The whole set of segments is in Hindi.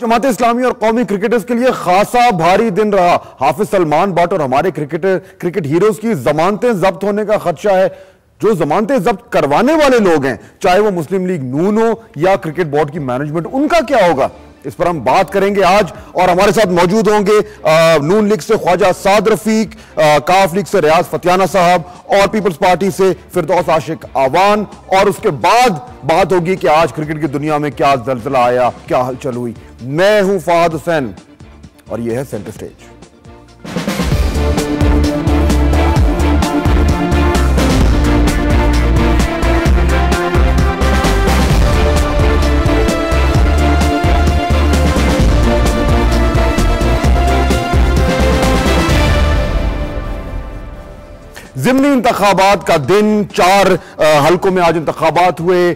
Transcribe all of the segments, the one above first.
जमात इस्लामी और कौमी क्रिकेटर्स के लिए खासा भारी दिन रहा। हाफिज सलमान बट और हमारे क्रिकेट हीरोज की जमानतें जब्त होने का खदशा है। जो जमानतें जब्त करवाने वाले लोग हैं, चाहे वो मुस्लिम लीग नून हो या क्रिकेट बोर्ड की मैनेजमेंट, उनका क्या होगा, इस पर हम बात करेंगे आज। और हमारे साथ मौजूद होंगे नून लीग से ख्वाजा साद रफीक, काफ लीग से रियाज फतियाना साहब और पीपल्स पार्टी से फिरदौस आशिक आवान। और उसके बाद बात होगी कि आज क्रिकेट की दुनिया में क्या जलजला आया, क्या हलचल हुई। मैं हूं फहद हुसैन और यह है सेंटर स्टेज। ज़िमनी इंतखाबात का दिन, 4 हल्कों में आज इंतखाबात हुए।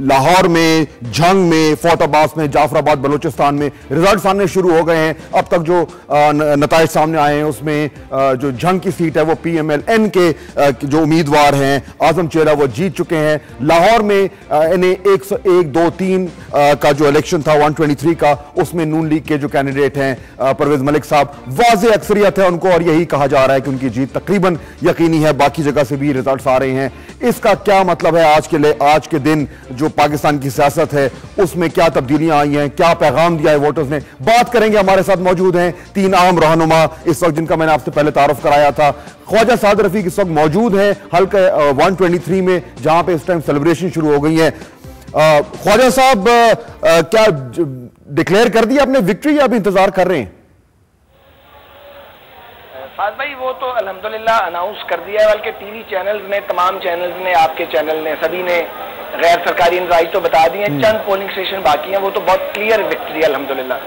लाहौर में, झंग में, फोर्ट अब्बास में, जाफराबाद बलूचिस्तान में रिजल्ट आने शुरू हो गए हैं। अब तक जो नताइज सामने आए हैं उसमें जो झंग की सीट है वो PMLN के जो उम्मीदवार हैं आजम चेहरा वो जीत चुके हैं। लाहौर में इन्हें 101, 2, 3 का जो इलेक्शन था 123 का, उसमें नून लीग के जो कैंडिडेट हैं परवेज मलिक साहब, वाज़ेह अक्सरियत है उनको और यही कहा जा रहा है कि उनकी जीत तकरीबन यकीनी है। बाकी जगह से भी रिजल्ट्स आ रहे हैं। इसका क्या मतलब है आज के दिन जो पाकिस्तान की सियासत है उसमें क्या तब्दीलियां आई हैं, क्या पैगाम दिया है वोटर्स ने, बात करेंगे। हमारे साथ मौजूद हैं 3 अहम रहनुमा इस वक्त, जिनका मैंने आपसे पहले तारुफ कराया था। ख्वाजा साद रफीक इस वक्त मौजूद हैं हल्का 123 में, जहां पे इस टाइम सेलिब्रेशन शुरू हो गई है। ख्वाजा साहब, क्या डिक्लेयर कर दिया आपने विक्ट्री या अभी इंतजार कर रहे हैं? फाज भाई, वो तो अल्हम्दुलिल्लाह अनाउंस कर दिया है, बल्कि टीवी चैनल्स ने, तमाम चैनल्स ने, आपके चैनल ने, सभी ने गैर सरकारी नताइज तो बता दिए हैं। चंद पोलिंग स्टेशन बाकी हैं, वो तो बहुत क्लियर विक्ट्री है अल्हम्दुलिल्लाह।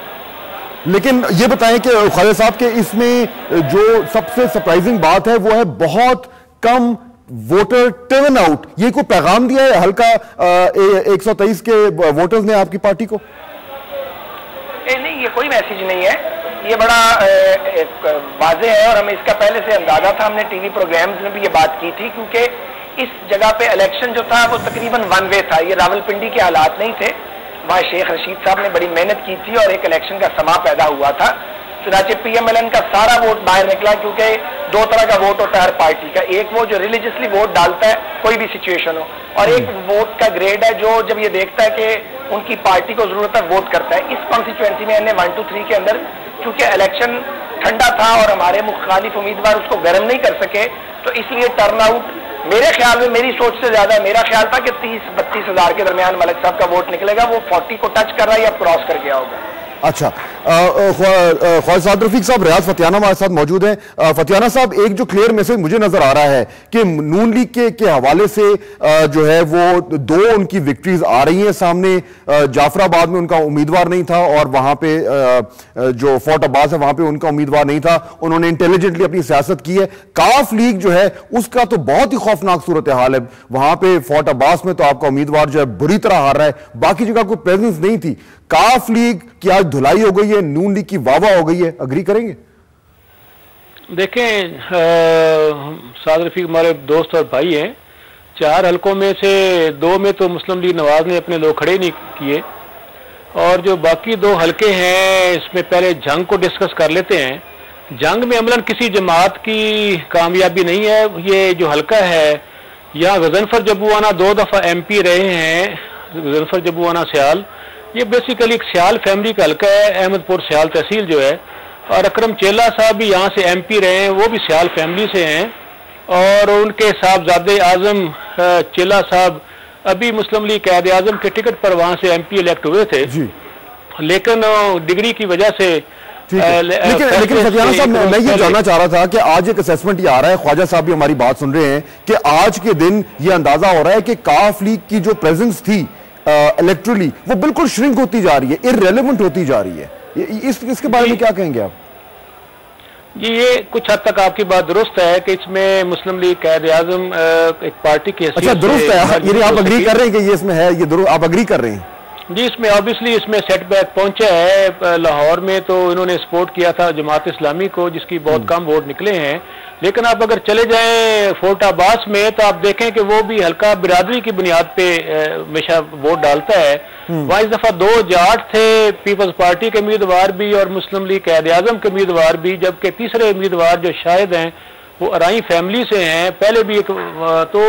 लेकिन ये बताएं कि ख्वाजा साहब के इसमें जो सबसे सरप्राइजिंग बात है वो है बहुत कम वोटर टर्न आउट। ये कोई पैगाम दिया है हल्का 123 के वोटर्स ने आपकी पार्टी को? नहीं, ये कोई मैसेज नहीं है, ये बड़ा वाज़ेह है और हमें इसका पहले से अंदाजा था। हमने टीवी प्रोग्राम्स में भी ये बात की थी, क्योंकि इस जगह पे इलेक्शन जो था वो तकरीबन वन वे था। ये रावलपिंडी के हालात नहीं थे, वहाँ शेख रशीद साहब ने बड़ी मेहनत की थी और एक इलेक्शन का समा पैदा हुआ था। चुनाचे PMLN का सारा वोट बाहर निकला, क्योंकि 2 तरह का वोट होता है हर पार्टी का। एक वो जो रिलीजियसली वोट डालता है कोई भी सिचुएशन हो, और एक वोट का ग्रेड है जो जब ये देखता है कि उनकी पार्टी को जरूरत है वोट करता है। इस कॉन्स्टिट्यूएंसी में हमने 1, 2, 3 के अंदर, क्योंकि इलेक्शन ठंडा था और हमारे मुखालिफ उम्मीदवार उसको गर्म नहीं कर सके, तो इसलिए टर्नआउट मेरे ख्याल में, मेरी सोच से ज्यादा, मेरा ख्याल था कि 30-32 हजार के दरमियान मलिक साहब का वोट निकलेगा। वो 40 को टच कर रहा है या क्रॉस कर गया होगा। अच्छा, ख्वाजा साद रफीक साहब, रियाज फतियाना हमारे साथ मौजूद हैं। फतियाना साहब, एक जो क्लियर मैसेज मुझे नजर आ रहा है कि नून लीग के हवाले से जो है वो 2 उनकी विक्ट्रीज आ रही हैं सामने। जाफराबाद में उनका उम्मीदवार नहीं था और वहां पे जो फोर्ट अब्बास है वहां पे उनका उम्मीदवार नहीं था। उन्होंने इंटेलिजेंटली अपनी सियासत की है। काफ लीग जो है उसका तो बहुत ही खौफनाक सूरत हाल है। वहां पे फोर्ट अब्बास में तो आपका उम्मीदवार जो है बुरी तरह हार रहा है, बाकी जगह कोई प्रेजेंस नहीं थी। काफ लीग की आज धुलाई हो गई है, नून लीग की वाह हो गई है, अग्री करेंगे? देखें, साद रफीक हमारे दोस्त और भाई हैं। 4 हल्कों में से 2 में तो मुस्लिम लीग नवाज ने अपने लोग खड़े नहीं किए, और जो बाकी 2 हल्के हैं इसमें पहले जंग को डिस्कस कर लेते हैं। जंग में अमलन किसी जमात की कामयाबी नहीं है। ये जो हल्का है, यहाँ गजनफर जबुआना 2 दफ़ा MP रहे हैं, गजनफर जबुआना सियाल, ये बेसिकली एक सियाल फैमिली का हल्का है, अहमदपुर सियाल तहसील जो है। और अकरम चेला साहब भी यहाँ से MP रहे हैं, वो भी सियाल फैमिली से हैं। और उनके साहबजादे आजम चेला साहब अभी मुस्लिम लीग कायद आजम के टिकट पर वहाँ से MP इलेक्ट हुए थे, लेकिन डिग्री की वजह से। लेकिन फतियाना साहब, मैं ये जानना चाह रहा था कि आज एक असेसमेंट ये आ रहा है, ख्वाजा साहब भी हमारी बात सुन रहे हैं, कि आज के दिन ये अंदाजा हो रहा है कि काफ लीग की जो प्रेजेंस थी इलेक्ट्रली वो बिल्कुल श्रिंक होती जा रही है, इररेलेवेंट होती जा रही है। इसके बारे में क्या कहेंगे आप? ये कुछ हद तक आपकी बात दुरुस्त है कि इसमें मुस्लिम लीग कायद आजम एक पार्टी की हैसियत। अच्छा, दुरुस्त है, ये आप अग्री कर रहे हैं कि ये इसमें है, ये आप अग्री कर रहे हैं? जी, इसमें ऑब्वियसली इसमें सेटबैक पहुंचा है। लाहौर में तो इन्होंने सपोर्ट किया था जमात इस्लामी को, जिसकी बहुत कम वोट निकले हैं। लेकिन आप अगर चले जाएं फोर्ट अब्बास में तो आप देखें कि वो भी हल्का बिरादरी की बुनियाद पे हमेशा वोट डालता है। वहाँ इस दफा 2 जाट थे, पीपल्स पार्टी के उम्मीदवार भी और मुस्लिम लीग कायद आजम के उम्मीदवार भी, जबकि तीसरे उम्मीदवार जो शायद हैं वो अराई फैमिली से हैं। पहले भी एक तो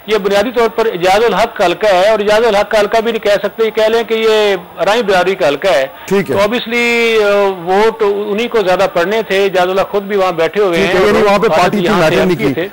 ये बुनियादी तौर पर इजाजुल हक हल्का है, और इजाजुल हक का हल्का भी नहीं कह सकते, ये कह लें कि ये अराई बिरादरी का हल्का है। तो ऑब्वियसली वोट उन्हीं को ज्यादा पड़ने थे। इजाजुल हक खुद भी वहाँ बैठे हुए हैं, वहाँ पे पार्टी थी,